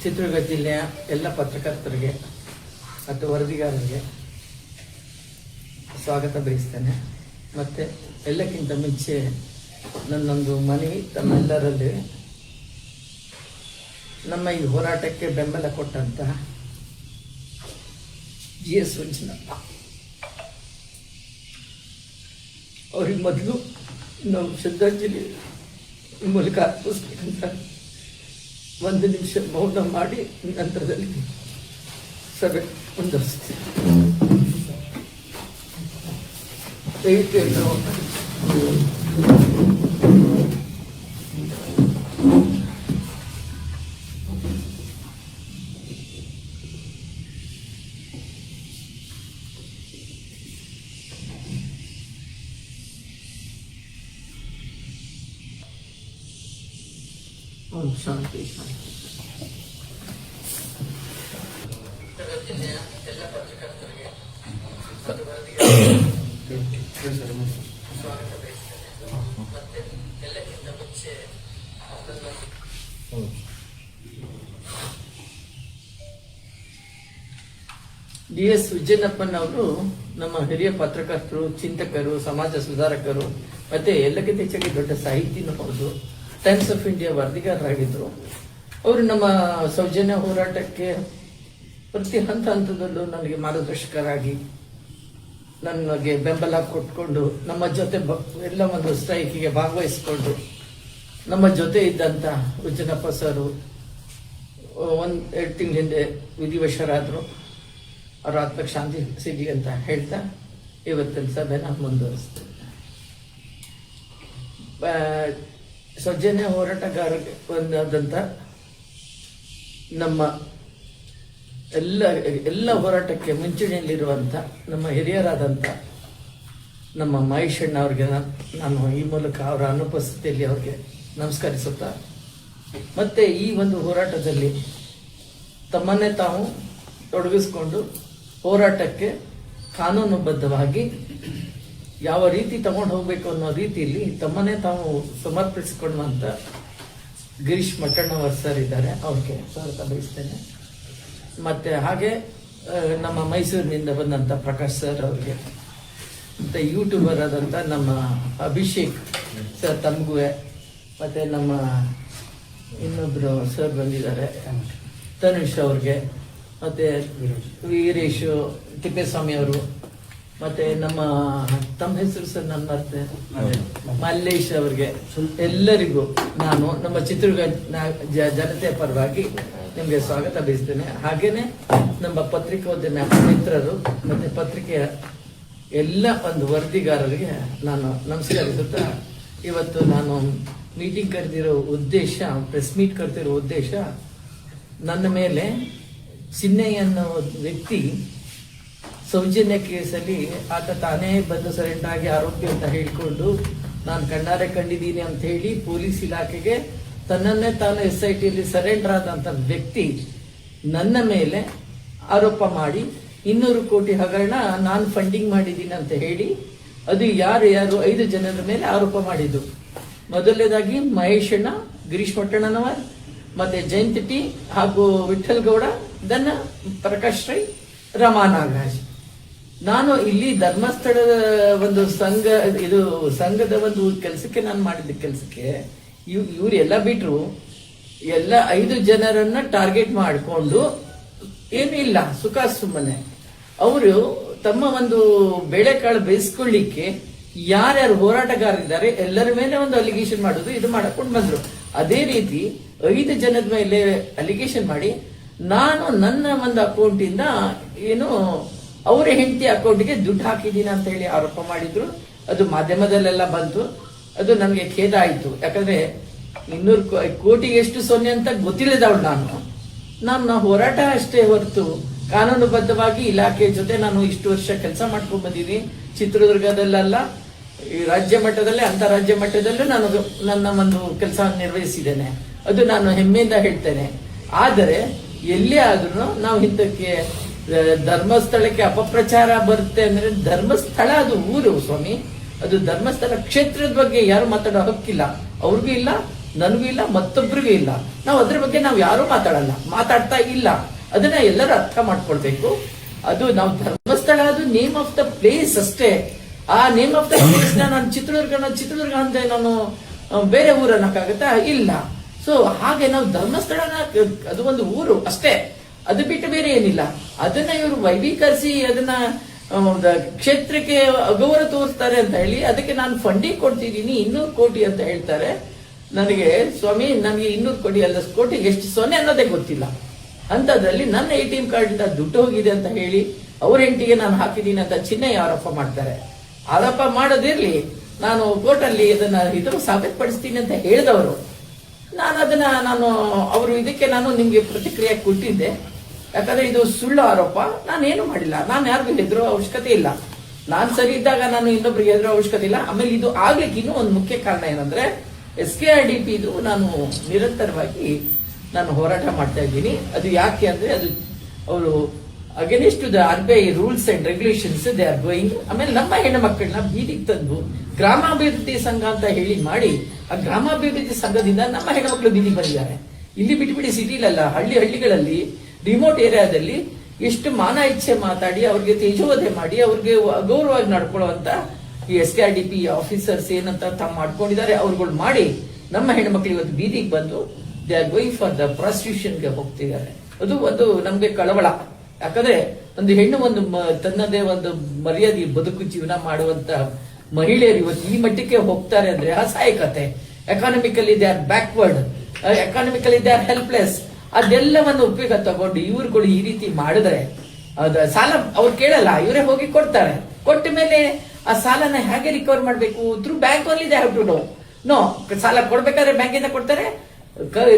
ಚಿತ್ರದುರ್ಗ ಜಿಲ್ಲೆಯ ಎಲ್ಲ ಪತ್ರಕರ್ತರಿಗೆ ಮತ್ತು ವರದಿಗಾರರಿಗೆ ಸ್ವಾಗತ ಬಯಸ್ತೇನೆ. ಮತ್ತು ಎಲ್ಲಕ್ಕಿಂತ ಮುಂಚೆ ನನ್ನೊಂದು ಮನವಿ ತಮ್ಮೆಲ್ಲರಲ್ಲಿ, ನಮ್ಮ ಈ ಹೋರಾಟಕ್ಕೆ ಬೆಂಬಲ ಕೊಟ್ಟಂತ GS ಮಂಜುನಾಥ ಅವ್ರಿಗೆ ಮೊದಲು ನಾವು ಶ್ರದ್ಧಾಂಜಲಿ ಈ ಮೂಲಕ ಅರ್ಪಿಸ್ಬೇಕಂತ 1 ನಿಮಿಷ ಮೌನ ಮಾಡಿ ನಂತರದಲ್ಲಿ ಸಭೆ ಮುಂದುವರಿಸ್ತೀವಿ. ಓಂ ಶಾಂತಿ ಶಾಂತಿ. ಎಲ್ಲ ಪತ್ರಕರ್ತರಿಗೆ ಮತ್ತು ವರದಿಗಾರರಿಗೆ ಸ್ವಾಗತ ಬಯಸ್ತೇನೆ. ಮತ್ತೆ ಎಲ್ಲಕ್ಕಿಂತ ಮುಂಚೆ DS ವಿಜಯನಪ್ಪನವರು ನಮ್ಮ ಹಿರಿಯ ಪತ್ರಕರ್ತರು, ಚಿಂತಕರು, ಸಮಾಜ ಸುಧಾರಕರು, ಮತ್ತೆ ಎಲ್ಲಕ್ಕಿಂತ ಹೆಚ್ಚಾಗಿ ದೊಡ್ಡ ಸಾಹಿತಿನೂ ಹೌದು. ಟೈಮ್ಸ್ ಆಫ್ ಇಂಡಿಯಾ ವರದಿಗಾರರಾಗಿದ್ದರು. ಅವರು ನಮ್ಮ ಸೌಜನ್ಯ ಹೋರಾಟಕ್ಕೆ ಪ್ರತಿ ಹಂತದಲ್ಲೂ ನನಗೆ ಮಾರ್ಗದರ್ಶಕರಾಗಿ ನನಗೆ ಬೆಂಬಲ ಕೊಟ್ಕೊಂಡು ನಮ್ಮ ಜೊತೆ ಎಲ್ಲ ಒಂದು ಸ್ಟ್ರೈಕಿಗೆ ಭಾಗವಹಿಸಿಕೊಂಡು ನಮ್ಮ ಜೊತೆ ಇದ್ದಂಥ ವಿಜಯನಪ್ಪ ಸರು 1-2 ತಿಂಗಳ ಹಿಂದೆ ವಿಧಿವಶರಾದರು. ಅವರ ಆತ್ಮಕ್ಕೆ ಶಾಂತಿ ಸಿಗಲಿ ಅಂತ ಹೇಳ್ತಾ ಇವತ್ತಿನ ಸಭೆನ ಮುಂದುವರಿಸ್ತೇನೆ. ಸೌಜನ್ಯ ಹೋರಾಟಗಾರ ಒಂದಾದಂಥ ನಮ್ಮ ಎಲ್ಲ ಹೋರಾಟಕ್ಕೆ ಮುಂಚೂಣಿಯಲ್ಲಿರುವಂಥ ನಮ್ಮ ಹಿರಿಯರಾದಂಥ ನಮ್ಮ ಮಹೇಶಣ್ಣ ಅವ್ರಿಗೆ ನಾನು ಈ ಮೂಲಕ ಅವರ ಅನುಪಸ್ಥಿತಿಯಲ್ಲಿ ಅವ್ರಿಗೆ ನಮಸ್ಕರಿಸುತ್ತಾ, ಮತ್ತೆ ಈ ಒಂದು ಹೋರಾಟದಲ್ಲಿ ತಮ್ಮನ್ನೇ ತಾವು ತೊಡಗಿಸ್ಕೊಂಡು ಹೋರಾಟಕ್ಕೆ ಕಾನೂನುಬದ್ಧವಾಗಿ ಯಾವ ರೀತಿ ತಗೊಂಡು ಹೋಗ್ಬೇಕು ಅನ್ನೋ ರೀತಿಯಲ್ಲಿ ತಮ್ಮನ್ನೇ ತಾವು ಸಮರ್ಪಿಸಿಕೊಳ್ಳುವಂತ ಗಿರೀಶ್ ಮಟ್ಟಣ್ಣವರ್ ಸರ್ ಇದ್ದಾರೆ, ಅವ್ರಿಗೆ ಸ್ವಾಗತ ಬಯಸ್ತೇನೆ. ಮತ್ತೆ ಹಾಗೆ ನಮ್ಮ ಮೈಸೂರಿನಿಂದ ಬಂದಂತ ಪ್ರಕಾಶ್ ಸರ್ ಅವ್ರಿಗೆ, ಮತ್ತೆ ಯೂಟ್ಯೂಬರ್ ಆದಂತ ನಮ್ಮ ಅಭಿಷೇಕ್ ಸರ್ ತಮ್ಗೂ, ಮತ್ತೆ ನಮ್ಮ ಇನ್ನೊಬ್ರು ಸರ್ ಬಂದಿದ್ದಾರೆ ತನುಷ್ ಅವ್ರಿಗೆ, ಮತ್ತೆ ವೀರೇಶ್ ತಿಪ್ಪೇಸ್ವಾಮಿ ಅವರು, ಮತ್ತೆ ನಮ್ಮ ತಮ್ಮ ಹೆಸರು ಸರ್ ನನ್ನ ಮರ್ತೆ ಮಲ್ಲೇಶ್ ಅವರಿಗೆ, ಎಲ್ಲರಿಗೂ ನಾನು ನಮ್ಮ ಚಿತ್ರದುರ್ಗ ಜನತೆಯ ಪರವಾಗಿ ನಿಮಗೆ ಸ್ವಾಗತ ಬಯಸ್ತೇನೆ. ಹಾಗೇನೆ ನಮ್ಮ ಪತ್ರಿಕೋದ್ಯಮ ಮಿತ್ರರು ಮತ್ತೆ ಪತ್ರಿಕೆಯ ಎಲ್ಲ ಒಂದು ವರದಿಗಾರರಿಗೆ ನಾನು ನಮಸ್ಕರಿಸುತ್ತಾ, ಇವತ್ತು ನಾನು ಮೀಟಿಂಗ್ ಕರೆದಿರೋ ಉದ್ದೇಶ, ಪ್ರೆಸ್ ಮೀಟ್ ಕರೆದಿರೋ ಉದ್ದೇಶ, ನನ್ನ ಮೇಲೆ ಚಿನ್ನಯ್ಯ ಅನ್ನೋ ವ್ಯಕ್ತಿ ಸೌಜನ್ಯ ಕೇಸಲ್ಲಿ ಆತ ತಾನೇ ಬಂದು ಸರೆಂಡರ್ ಆಗಿ ಆರೋಪಿ ಅಂತ ಹೇಳಿಕೊಂಡು ನಾನು ಕಣ್ಣಾರೆ ಕಂಡಿದ್ದೀನಿ ಅಂತ ಹೇಳಿ ಪೊಲೀಸ್ ಇಲಾಖೆಗೆ ತನ್ನನ್ನೇ ತಾನು SITಯಲ್ಲಿ ಸರೆಂಡರ್ ಆದಂತ ವ್ಯಕ್ತಿ ನನ್ನ ಮೇಲೆ ಆರೋಪ ಮಾಡಿ 200 ಕೋಟಿ ಹಗರಣ ನಾನು ಫಂಡಿಂಗ್ ಮಾಡಿದ್ದೀನಿ ಅಂತ ಹೇಳಿ, ಅದು ಯಾರು 5 ಜನರ ಮೇಲೆ ಆರೋಪ ಮಾಡಿದ್ದು. ಮೊದಲನೇದಾಗಿ ಮಹೇಶಣ್ಣ, ಗಿರೀಶ್ ಮಟ್ಟಣ್ಣನವರ್, ಮತ್ತೆ ಜಯಂತ್ ಟಿ ಹಾಗೂ ವಿಠಲ್ ಗೌಡ, ದನ್ನ ಪ್ರಕಾಶ್ ರೈ, ರಮಾನಾಗರಾಜ್. ನಾನು ಇಲ್ಲಿ ಧರ್ಮಸ್ಥಳದ ಒಂದು ಸಂಘದ ಒಂದು ಕೆಲಸಕ್ಕೆ ನಾನು ಮಾಡಿದ್ದ ಕೆಲಸಕ್ಕೆ ಇವರೆಲ್ಲ ಬಿಟ್ರು, ಎಲ್ಲ 5 ಜನರನ್ನ ಟಾರ್ಗೆಟ್ ಮಾಡಿಕೊಂಡು ಏನು ಇಲ್ಲ ಸುಖ ಸುಮ್ಮನೆ ಅವರು ತಮ್ಮ ಒಂದು ಬೇಳೆಕಾಳು ಬೇಯಿಸ್ಕೊಳ್ಳಿಕ್ಕೆ ಯಾರ್ಯಾರು ಹೋರಾಟಗಾರರಿದ್ದಾರೆ ಎಲ್ಲರ ಮೇಲೆ ಒಂದು ಅಲಿಗೇಷನ್ ಮಾಡೋದು, ಇದು ಮಾಡಕೊಂಡು ಬಂದ್ರು. ಅದೇ ರೀತಿ 5 ಜನದ ಮೇಲೆ ಅಲಿಗೇಷನ್ ಮಾಡಿ ನಾನು ನನ್ನ ಒಂದು ಅಕೌಂಟ್ ಇಂದ ಏನು ಅವರ ಹೆಂಡತಿ ಅಕೌಂಟ್ಗೆ ದುಡ್ಡು ಹಾಕಿದ್ದೀನಿ ಅಂತ ಹೇಳಿ ಆರೋಪ ಮಾಡಿದ್ರು. ಅದು ಮಾಧ್ಯಮದಲ್ಲೆಲ್ಲ ಬಂತು. ಅದು ನನಗೆ ಖೇದ ಆಯ್ತು. ಯಾಕಂದ್ರೆ 200 ಕೋಟಿಗೆ ಎಷ್ಟು ಸೊನ್ನೆ ಅಂತ ಗೊತ್ತಿಲ್ಲದವಳು ನಾನು ಹೋರಾಟ ಅಷ್ಟೇ ಹೊರತು ಕಾನೂನುಬದ್ಧವಾಗಿ ಇಲಾಖೆ ಜೊತೆ ನಾನು ಇಷ್ಟು ವರ್ಷ ಕೆಲಸ ಮಾಡ್ಕೊಂಡು ಬಂದಿದ್ದೀನಿ. ಚಿತ್ರದುರ್ಗದಲ್ಲ, ಈ ರಾಜ್ಯ ಮಟ್ಟದಲ್ಲಿ ಅಂತಾರಾಜ್ಯ ಮಟ್ಟದಲ್ಲೂ ನಾನು ನನ್ನ ಒಂದು ಕೆಲಸ ನಿರ್ವಹಿಸಿದ್ದೇನೆ. ಅದು ನಾನು ಹೆಮ್ಮೆಯಿಂದ ಹೇಳ್ತೇನೆ. ಆದರೆ ಎಲ್ಲೇ ಆದ್ರೂ ನಾವು ಹಿಂದಕ್ಕೆ ಧರ್ಮಸ್ಥಳಕ್ಕೆ ಅಪಪ್ರಚಾರ ಬರುತ್ತೆ ಅಂದ್ರೆ, ಧರ್ಮಸ್ಥಳ ಅದು ಊರು ಸ್ವಾಮಿ, ಅದು ಧರ್ಮಸ್ಥಳ ಕ್ಷೇತ್ರದ ಬಗ್ಗೆ ಯಾರು ಮಾತಾಡೋ ಹಕ್ಕಿಲ್ಲ, ಅವ್ರಿಗೂ ಇಲ್ಲ, ನನಗೂ ಇಲ್ಲ, ಮತ್ತೊಬ್ರಿಗೂ ಇಲ್ಲ. ನಾವು ಅದ್ರ ಬಗ್ಗೆ ನಾವು ಯಾರು ಮಾತಾಡ್ತಾ ಇಲ್ಲ. ಅದನ್ನ ಎಲ್ಲರೂ ಅರ್ಥ ಮಾಡ್ಕೊಳ್ಬೇಕು. ಅದು ನಾವು ಧರ್ಮಸ್ಥಳ, ಅದು ನೇಮ್ ಆಫ್ ದ ಪ್ಲೇಸ್ ಅಷ್ಟೇ. ಆ ನೇಮ್ ಆಫ್ ದ ಪ್ಲೇಸ್ ನಾನು ಚಿತ್ರದುರ್ಗ ಅಂತ ನಾನು ಬೇರೆ ಊರು ಅನ್ನಕ್ಕಾಗತ್ತಾ? ಇಲ್ಲ. ಸೊ ಹಾಗೆ ನಾವು ಧರ್ಮಸ್ಥಳನ ಅದು ಒಂದು ಊರು ಅಷ್ಟೇ, ಅದು ಬಿಟ್ಟು ಬೇರೆ ಏನಿಲ್ಲ. ಅದನ್ನ ಇವರು ವೈಭೀಕರಿಸಿ ಅದನ್ನ ಕ್ಷೇತ್ರಕ್ಕೆ ಅಗೌರವ ತೋರಿಸ್ತಾರೆ ಅಂತ ಹೇಳಿ ಅದಕ್ಕೆ ನಾನು ಫಂಡಿಂಗ್ ಕೊಡ್ತಿದ್ದೀನಿ 200 ಕೋಟಿ ಅಂತ ಹೇಳ್ತಾರೆ. ನನಗೆ ಸ್ವಾಮಿ, ನನಗೆ 200 ಕೋಟಿ ಅಲ್ಲ, ಕೋಟಿ ಎಷ್ಟು ಸೊನ್ನೆ ಅನ್ನೋದೇ ಗೊತ್ತಿಲ್ಲ. ಅಂತದ್ರಲ್ಲಿ ನನ್ನ ATM ಕಾರ್ಡ್ ಇಂದ ದುಡ್ಡು ಹೋಗಿದೆ ಅಂತ ಹೇಳಿ ಅವ್ರ ಹೆಂಡತಿಗೆ ನಾನು ಹಾಕಿದ್ದೀನಿ ಅಂತ ಚಿನ್ನಯ್ಯ ಆರೋಪ ಮಾಡ್ತಾರೆ. ಆರೋಪ ಮಾಡೋದಿರ್ಲಿ, ನಾನು ಕೋರ್ಟಲ್ಲಿ ಇದನ್ನು ಸಾಬೀತುಪಡಿಸ್ತೀನಿ ಅಂತ ಹೇಳಿದವರು. ಅವರು ಇದಕ್ಕೆ ನಾನು ನಿಮ್ಗೆ ಪ್ರತಿಕ್ರಿಯೆ ಕೊಟ್ಟಿದ್ದೆ. ಯಾಕಂದ್ರೆ ಇದು ಸುಳ್ಳು ಆರೋಪ. ನಾನೇನು ಮಾಡಿಲ್ಲ, ನಾನು ಯಾರಿಗೂ ಹೆದರೋ ಅವಶ್ಯಕತೆ ಇಲ್ಲ. ನಾನು ಸರಿ ಇದ್ದಾಗ ನಾನು ಇನ್ನೊಬ್ರಿಗೆ ಹೆದರೋ ಅವಶ್ಯಕತೆ ಇಲ್ಲ. ಆಮೇಲೆ ಇದು ಆಗ್ಲಿಕ್ಕೆ ಇನ್ನೂ ಒಂದು ಮುಖ್ಯ ಕಾರಣ ಏನಂದ್ರೆ SKRDP ಇದು ನಾನು ನಿರಂತರವಾಗಿ ನಾನು ಹೋರಾಟ ಮಾಡ್ತಾ ಇದ್ದೀನಿ. ಅದು ಯಾಕೆ ಅಂದ್ರೆ ಅದು ಅವರು against the RBI rules and regulations they are going. ಆಮೇಲೆ ನಮ್ಮ ಹೆಣ್ಣು ಮಕ್ಕಳನ್ನ ಬೀದಿಗೆ ತಂದು ಗ್ರಾಮಾಭಿವೃದ್ಧಿ ಸಂಘ ಅಂತ ಹೇಳಿ ಮಾಡಿ, ಆ ಗ್ರಾಮಾಭಿವೃದ್ಧಿ ಸಂಘದಿಂದ ನಮ್ಮ ಹೆಣ್ಮಕ್ಳು ಬೀದಿಗೆ ಬಂದಿದ್ದಾರೆ. ಇಲ್ಲಿ ಬಿಟ್ಬಿಡಿ, ಸಿಟಿಲಲ್ಲ, ಹಳ್ಳಿಗಳಲ್ಲಿ ರಿಮೋಟ್ ಏರಿಯಾದಲ್ಲಿ ಎಷ್ಟು ಮಾನ ಇಚ್ಛೆ ಮಾತಾಡಿ ಅವ್ರಿಗೆ ತೇಜೋವಧೆ ಮಾಡಿ ಅವ್ರಿಗೆ ಅಗೌರವವಾಗಿ ನಡ್ಕೊಳ್ಳುವಂತ ಈ SKRDP ಆಫೀಸರ್ಸ್ ಏನಂತ ತಾವು ಮಾಡ್ಕೊಂಡಿದ್ದಾರೆ ಅವ್ರುಗಳು ಮಾಡಿ ನಮ್ಮ ಹೆಣ್ಮಕ್ಳು ಇವತ್ತು ಬೀದಿಗೆ ಬಂದು they are going for the ಪ್ರಾಸ್ಟಿಟ್ಯೂಷನ್ಗೆ ಹೋಗ್ತಿದ್ದಾರೆ. ಅದು ಒಂದು ನಮ್ಗೆ ಕಳವಳ. ಯಾಕಂದ್ರೆ ಒಂದು ಹೆಣ್ಣು ತನ್ನದೇ ಒಂದು ಮರ್ಯಾದೆ ಬದುಕು ಜೀವನ ಮಾಡುವಂತ ಮಹಿಳೆಯರು ಇವತ್ತು ಈ ಮಟ್ಟಕ್ಕೆ ಹೋಗ್ತಾರೆ ಅಂದ್ರೆ ಅಸಹಾಯಕತೆ. Economically they are backward, economically they are helpless. ಅದೆಲ್ಲವನ್ನು ಉಪಯೋಗ ತಗೊಂಡು ಇವ್ರುಗಳು ಈ ರೀತಿ ಮಾಡಿದ್ರೆ ಸಾಲ ಅವ್ರು ಕೇಳಲ್ಲ, ಇವರೇ ಹೋಗಿ ಕೊಡ್ತಾರೆ. ಕೊಟ್ಟ ಮೇಲೆ ಆ ಸಾಲನ ಹೇಗೆ ರಿಕವರ್ ಮಾಡಬೇಕು? Through bank only they have to know. ಸಾಲ ಕೊಡ್ಬೇಕಾದ್ರೆ ಬ್ಯಾಂಕಿಂದ ಕೊಡ್ತಾರೆ,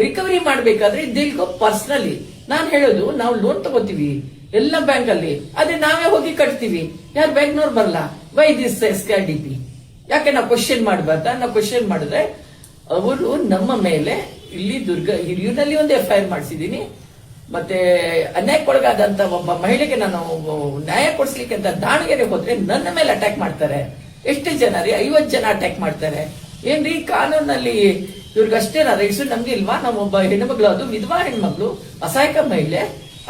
ರಿಕವರಿ ಮಾಡ್ಬೇಕಾದ್ರೆ ದಿಲ್ ಗೋ ಪರ್ಸನಲಿ. ನಾನು ಹೇಳೋದು, ನಾವು ಲೋನ್ ತಗೋತೀವಿ ಎಲ್ಲ ಬ್ಯಾಂಕ್ ಅಲ್ಲಿ, ಅದೇ ನಾವೇ ಹೋಗಿ ಕಟ್ತೀವಿ, ಯಾರು ಬ್ಯಾಂಕ್ನವ್ರು ಬರಲ್ಲ. Why this SKRDP? ಯಾಕೆ ನಾವು ಕ್ವಶನ್ ಮಾಡಬಾರ್ದಾ? ನಾವು ಕ್ವಶನ್ ಮಾಡಿದ್ರೆ ಅವರು ನಮ್ಮ ಮೇಲೆ ಇಲ್ಲಿ ಹಿರಿಯೂರಿನಲ್ಲಿ ಒಂದು FIR ಮಾಡಿಸಿದೀನಿ. ಮತ್ತೆ ಅನ್ಯಾಯಕ್ಕೊಳಗಾದಂತ ಒಬ್ಬ ಮಹಿಳೆಗೆ ನಾನು ನ್ಯಾಯ ಕೊಡಿಸ್ಲಿಕ್ಕೆ ಅಂತ ದಾವಣಗೆರೆ ಹೋದ್ರೆ ನನ್ನ ಮೇಲೆ ಅಟ್ಯಾಕ್ ಮಾಡ್ತಾರೆ. ಎಷ್ಟು ಜನ ರೀ? 50 ಜನ ಅಟ್ಯಾಕ್ ಮಾಡ್ತಾರೆ. ಏನ್ರಿ ಕಾನೂನಲ್ಲಿ ಇವ್ರಿಗಷ್ಟೇ ರೈಟ್ಸ್, ನಮ್ಗೆ ಇಲ್ವಾ? ನಮ್ಮೊಬ್ಬ ಹೆಣ್ಮಗಳು, ಅದು ವಿಧವಾ ಹೆಣ್ಮಗಳು, ಅಸಹಾಯಕ ಮಹಿಳೆ,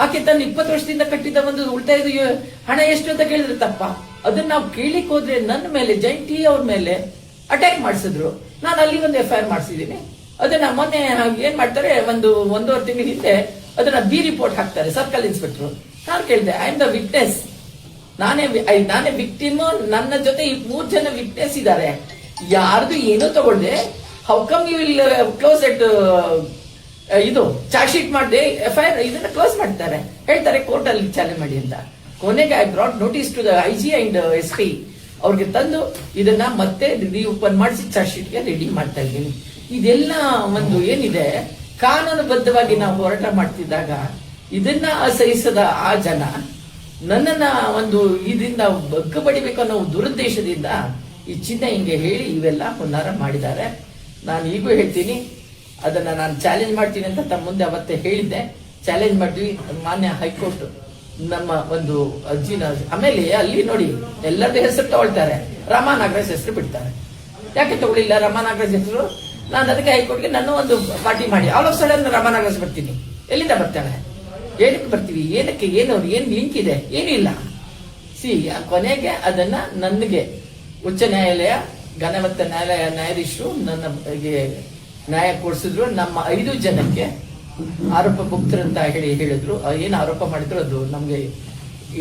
ಆಕೆ ತನ್ನ 20 ವರ್ಷದಿಂದ ಕಟ್ಟಿದ್ದ ಒಂದು ಉಳಿತಾಯದ ಹಣ ಎಷ್ಟು ಅಂತ ಕೇಳಿದ್ರೆ ತಪ್ಪ? ಅದನ್ನ ನಾವು ಕೇಳಿಕ್ ಹೋದ್ರೆ ನನ್ನ ಮೇಲೆ ಜೈಂಟಿ ಅವ್ರ ಮೇಲೆ ಅಟ್ಯಾಕ್ ಮಾಡಿಸಿದ್ರು. ನಾನು ಅಲ್ಲಿ ಒಂದು FIR ಮಾಡಿಸಿದ್ದೀನಿ. ಅದನ್ನ ಮೊನ್ನೆ ಏನ್ ಮಾಡ್ತಾರೆ, ಒಂದೂವರೆ ತಿಂಗಳ ಹಿಂದೆ ಅದನ್ನ B ರಿಪೋರ್ಟ್ ಹಾಕ್ತಾರೆ ಸರ್ಕಲ್ ಇನ್ಸ್ಪೆಕ್ಟರ್. ನಾನು ಕೇಳಿದೆ, ಐ ಆಮ್ ದ ವಿಟ್ನೆಸ್, ನಾನೇ ವಿಕ್ಟಿಮ್, ನನ್ನ ಜೊತೆ 3 ಜನ ವಿಟ್ನೆಸ್ ಇದ್ದಾರೆ, ಯಾರ್ದು ಏನೂ ತಗೊಳ್ದೆ how come you will close it? ಇದು ಚಾರ್ಜ್ ಶೀಟ್ ಮಾಡಿದೆ, FIR ಇದನ್ನ ಕ್ಲೋಸ್ ಮಾಡ್ತಾರೆ, ಹೇಳ್ತಾರೆ ಕೋರ್ಟ್ ಅಲ್ಲಿ ಚಾಲೆಂಜ್ ಮಾಡಿ ಅಂತ. ಕೊನೆಗೆ I brought notice to the IG and SP. ಅವ್ರಿಗೆ ತಂದು ಇದನ್ನ ಮತ್ತೆ ಓಪನ್ ಮಾಡಿಸಿ ಚಾರ್ಜ್ ಶೀಟ್ಗೆ ರೆಡಿ ಮಾಡ್ತಾ ಇದ್ದೀನಿ. ಇದೆಲ್ಲ ಒಂದು ಏನಿದೆ, ಕಾನೂನುಬದ್ಧವಾಗಿ ನಾವು ಹೋರಾಟ ಮಾಡ್ತಿದ್ದಾಗ ಇದನ್ನ ಅಸಹಿಸದ ಆ ಜನ ನನ್ನನ್ನ ಒಂದು ಇದರಿಂದ ಬಗ್ಗ ಬಡಿಬೇಕು ಅನ್ನೋ ದುರುದ್ದೇಶದಿಂದ ಈ ಚಿನ್ನ ಹಿಂಗೆ ಹೇಳಿ ಇವೆಲ್ಲ ಹುನ್ನಾರ ಮಾಡಿದ್ದಾರೆ. ನಾನು ಈಗೂ ಹೇಳ್ತೀನಿ, ಅದನ್ನ ನಾನು ಚಾಲೆಂಜ್ ಮಾಡ್ತೀನಿ ಅಂತ ತಮ್ಮ ಮುಂದೆ ಅವತ್ತೇ ಹೇಳಿದ್ದೆ. ಚಾಲೆಂಜ್ ಮಾಡಿದ್ವಿ, ಮಾನ್ಯ ಹೈಕೋರ್ಟ್ ನಮ್ಮ ಒಂದು ಅರ್ಜಿನ, ಆಮೇಲೆ ಅಲ್ಲಿ ನೋಡಿ ಎಲ್ಲರದ್ದು ಹೆಸರು ತಗೊಳ್ತಾರೆ, ರಾಮಾ ನಾಗರಾಜ್ ಹೆಸರು ಬಿಡ್ತಾರೆ. ಯಾಕೆ ತಗೊಳ್ಳಿಲ್ಲ ರಾಮಾ ನಾಗರಾಜ್ ಹೆಸರು? ನಾನು ಅದಕ್ಕೆ ಹೈಕೋರ್ಟ್ಗೆ ನನ್ನ ಒಂದು ಪಾರ್ಟಿ ಮಾಡಿ all of sudden Rama Nagaraj ಬರ್ತೀನಿ. ಎಲ್ಲಿಂದ ಬರ್ತಾಳೆ? ಏನಕ್ಕೆ ಬರ್ತೀವಿ? ಏನಕ್ಕೆ? ಏನು ಲಿಂಕ್ ಇದೆ? ಏನೂ ಇಲ್ಲ. ಕೊನೆಗೆ ಅದನ್ನ ನನಗೆ ಉಚ್ಚ ನ್ಯಾಯಾಲಯ, ಘನವತ್ತ ನ್ಯಾಯಾಲಯ ನ್ಯಾಯಾಧೀಶರು ನನಗೆ ನ್ಯಾಯ ಕೊಡಿಸಿದ್ರು. ನಮ್ಮ 5 ಜನಕ್ಕೆ ಆರೋಪ ಮುಕ್ತರಂತ ಹೇಳಿದ್ರು. ಏನು ಆರೋಪ ಮಾಡಿದ್ರು ಅದು ನಮ್ಗೆ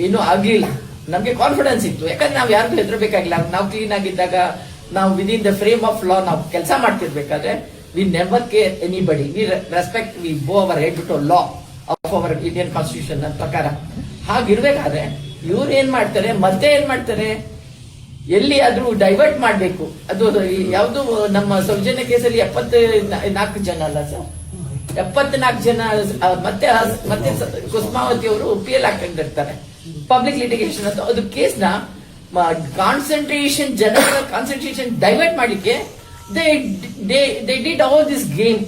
ಏನೂ ಆಗ್ಲಿಲ್ಲ. ನಮ್ಗೆ ಕಾನ್ಫಿಡೆನ್ಸ್ ಇತ್ತು, ಯಾಕಂದ್ರೆ ನಾವು ಯಾರಿಗೂ ಹೆದರಬೇಕಾಗಿಲ್ಲ. ನಾವು ಕ್ಲೀನ್ ಆಗಿದ್ದಾಗ, ನಾವು within the frame of law ನಾವು ಕೆಲಸ ಮಾಡ್ತಿರ್ಬೇಕಾದ್ರೆ we never care anybody, we respect, we go our head to law of our Indian constitution ಪ್ರಕಾರ. ಹಾಗಿರ್ಬೇಕಾದ್ರೆ ಇವ್ರು ಏನ್ ಮಾಡ್ತಾರೆ, ಎಲ್ಲಿ ಆದ್ರೂ ಡೈವರ್ಟ್ ಮಾಡ್ಬೇಕು. ಅದು ಯಾವ್ದು ನಮ್ಮ ಸೌಜನ್ಯ ಕೇಸಲ್ಲಿ 74 ಜನ ಅಲ್ಲ ಸರ್, 74 ಜನ ಮತ್ತೆ ಕುಸುಮಾವತಿ ಅವರು PL ಹಾಕೊಂಡಿರ್ತಾರೆ, ಪಬ್ಲಿಕ್ ಲಿಟಿಗೇಷನ್ ಅಂತ. ಅದು ಕೇಸ್ನ ಕಾನ್ಸಂಟ್ರೇಷನ್, ಜನರ ಕಾನ್ಸಂಟ್ರೇಷನ್ ಡೈವರ್ಟ್ ಮಾಡಲಿಕ್ಕೆ they did all this game.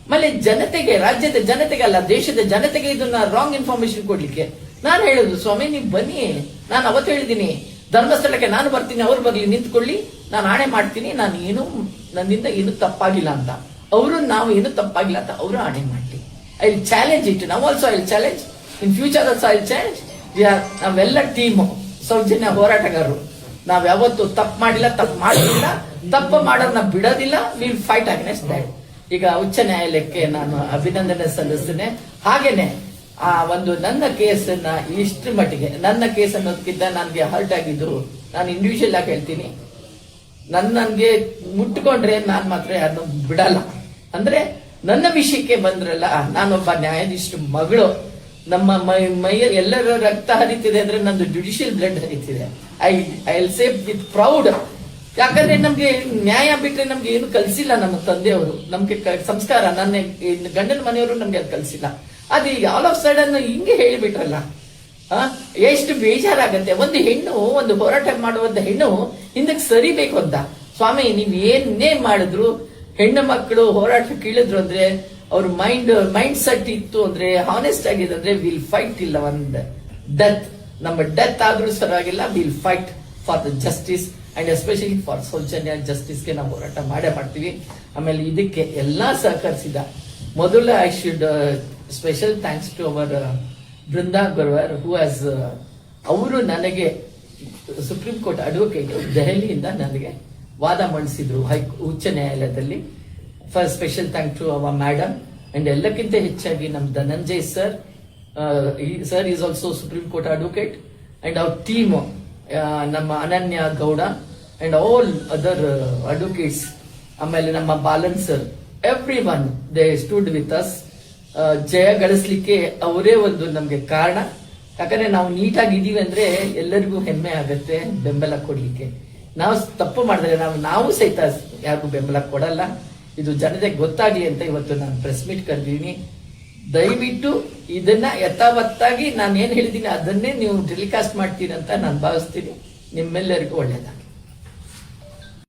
ಆಮೇಲೆ ಜನತೆಗೆ, ರಾಜ್ಯದ ಜನತೆಗೆ ಅಲ್ಲ, ದೇಶದ ಜನತೆಗೆ ಇದನ್ನ ರಾಂಗ್ ಇನ್ಫಾರ್ಮೇಶನ್ ಕೊಡ್ಲಿಕ್ಕೆ. ನಾನು ಹೇಳುದು, ಸ್ವಾಮಿ ನೀವು ಬನ್ನಿ, ನಾನು ಅವತ್ತು ಹೇಳಿದ್ದೀನಿ ಧರ್ಮಸ್ಥಳಕ್ಕೆ ನಾನು ಬರ್ತೀನಿ, ಅವ್ರು ಬರ್ಲಿ, ನಿಂತ್ಕೊಳ್ಳಿ, ನಾನು ಆಣೆ ಮಾಡ್ತೀನಿ, ನನ್ನಿಂದ ಏನು ತಪ್ಪಾಗಿಲ್ಲ ಅಂತ. ಅವರು ನಾವು ಏನು ತಪ್ಪಾಗಿಲ್ಲ ಅಂತ ಅವರು ಆಣೆ ಮಾಡಿ. I will challenge it. ನಾವು also I will challenge in future also I will challenge. ನಾವೆಲ್ಲ ಟೀಮು ಸೌಜನ್ಯ ಹೋರಾಟಗಾರರು. ನಾವ್ ಯಾವತ್ತು ತಪ್ಪು ಮಾಡಿಲ್ಲ, ತಪ್ಪು ಮಾಡಲಿಲ್ಲ, ತಪ್ಪು ಮಾಡೋದನ್ನ ಬಿಡೋದಿಲ್ಲ. Will fight against that. ಈಗ ಉಚ್ಚ ನ್ಯಾಯಾಲಯಕ್ಕೆ ನಾನು ಅಭಿನಂದನೆ ಸಲ್ಲಿಸ್ತೇನೆ. ಹಾಗೇನೆ ಆ ಒಂದು ನನ್ನ ಕೇಸನ್ನ ಇಷ್ಟರ ಮಟ್ಟಿಗೆ, ನನ್ನ ಕೇಸ್ ಅನ್ನೋದಕ್ಕಿಂತ ನನಗೆ ಹರ್ಟ್ ಆಗಿದ್ದು, ನಾನು ಇಂಡಿವಿಜುವಲ್ ಆಗಿ ಹೇಳ್ತೀನಿ, ನನ್ಗೆ ಮುಟ್ಕೊಂಡ್ರೆ ನಾನ್ ಮಾತ್ರ ಯಾರನ್ನು ಬಿಡಲ್ಲ. ಅಂದ್ರೆ ನನ್ನ ವಿಷಯಕ್ಕೆ ಬಂದ್ರಲ್ಲ, ನಾನೊಬ್ಬ ನ್ಯಾಯಾಧೀಶ ಮಗಳು, ನಮ್ಮ ಮೈಯ ಎಲ್ಲರ ರಕ್ತ ಹರಿತಿದೆ ಅಂದ್ರೆ ನಂದು ಜುಡಿಷಿಯಲ್ ಬ್ಲಡ್ ಹರಿತಿದೆ. I will say with proud. ಯಾಕಂದ್ರೆ ನಮ್ಗೆ ನ್ಯಾಯ ಬಿಟ್ರೆ ನಮ್ಗೆ ಏನು ಕಲ್ಸಿಲ್ಲ ನಮ್ಮ ತಂದೆಯವರು, ನಮ್ಗೆ ಸಂಸ್ಕಾರ, ನನ್ನ ಗಂಡನ ಮನೆಯವರು ನಮ್ಗೆ ಅದು ಕಲ್ಸಿಲ್ಲ. ಅದು ಈಗ ಆಲ್ ಆಫ್ ಸಡನ್ ಹಿಂಗೆ ಹೇಳಿಬಿಟ್ರಲ್ಲ, ಎಷ್ಟು ಬೇಜಾರಾಗತ್ತೆ. ಒಂದು ಹೆಣ್ಣು, ಒಂದು ಹೋರಾಟ ಮಾಡುವಂತ ಹೆಣ್ಣು ಹಿಂದಕ್ಕೆ ಸರಿಬೇಕು ಅಂತ. ಸ್ವಾಮಿ, ನೀವ್ ಏನೇ ಮಾಡಿದ್ರು ಹೆಣ್ಣು ಮಕ್ಕಳು ಹೋರಾಟ ಕೀಳಿದ್ರು ಅಂದ್ರೆ ಅವ್ರ ಮೈಂಡ್ ಸೆಟ್ ಇತ್ತು ಅಂದ್ರೆ, ಹಾನೆಸ್ಟ್ ಆಗಿದೆ ಅಂದ್ರೆ, ವಿಲ್ ಫೈಟ್ ಇಲ್ಲ ಒಂದ್ ಡೆತ್. ನಮ್ಮ ಡೆತ್ ಆದ್ರೂ ಸರಿಯಾಗಿಲ್ಲ, will fight for the justice and especially for Sowjanya ಜಸ್ಟಿಸ್ಗೆ ನಾವು ಹೋರಾಟ ಮಾಡೇ ಮಾಡ್ತೀವಿ. ಆಮೇಲೆ ಇದಕ್ಕೆ ಎಲ್ಲಾ ಸಹಕರಿಸಿದ ಮೊದಲ I should special thanks to our Brinda Grover who has, ಅವರು ನನಗೆ ಸುಪ್ರೀಂ ಕೋರ್ಟ್ ಅಡ್ವೊಕೇಟ್ ದೆಹಲಿಯಿಂದ ನನಗೆ ವಾದ ಮಂಡಿಸಿದ್ರು ಉಚ್ಚ ನ್ಯಾಯಾಲಯದಲ್ಲಿ. First special thank to our madam. And ಎಲ್ಲಕ್ಕಿಂತ ಹೆಚ್ಚಾಗಿ ನಮ್ Dhananjay sir, sir is also supreme court advocate. And our team, ನಮ್ಮ Ananya Gowda and all other advocates, ಆಮೇಲೆ ನಮ್ಮ Balan sir, every one they stood with us. ಜಯ ಗಳಿಸ್ಲಿಕ್ಕೆ ಅವರೇ ಒಂದು ನಮ್ಗೆ ಕಾರಣ. ಯಾಕಂದ್ರೆ ನಾವು ನೀಟಾಗಿ ಇದೀವಿ ಅಂದ್ರೆ ಎಲ್ಲರಿಗೂ ಹೆಮ್ಮೆ ಆಗತ್ತೆ ಬೆಂಬಲ ಕೊಡ್ಲಿಕ್ಕೆ. ನಾವು ತಪ್ಪು ಮಾಡಿದ್ರೆ ನಾವು ಸಹಿತ ಯಾರಿಗೂ ಬೆಂಬಲ ಕೊಡಲ್ಲ. ಇದು ಜನತೆಗೆ ಗೊತ್ತಾಗ್ಲಿ ಅಂತ ಇವತ್ತು ನಾನು ಪ್ರೆಸ್ ಮೀಟ್ ಕರೆದಿದ್ದೀನಿ. ದಯವಿಟ್ಟು ಇದನ್ನ ಯಥಾವತ್ತಾಗಿ ನಾನು ಏನ್ ಹೇಳಿದ್ದೀನಿ ಅದನ್ನೇ ನೀವು ಟೆಲಿಕಾಸ್ಟ್ ಮಾಡ್ತೀರಿ ಅಂತ ನಾನು ಭಾವಿಸ್ತೀನಿ. ನಿಮ್ಮೆಲ್ಲರಿಗೂ ಒಳ್ಳೇದಾಗ.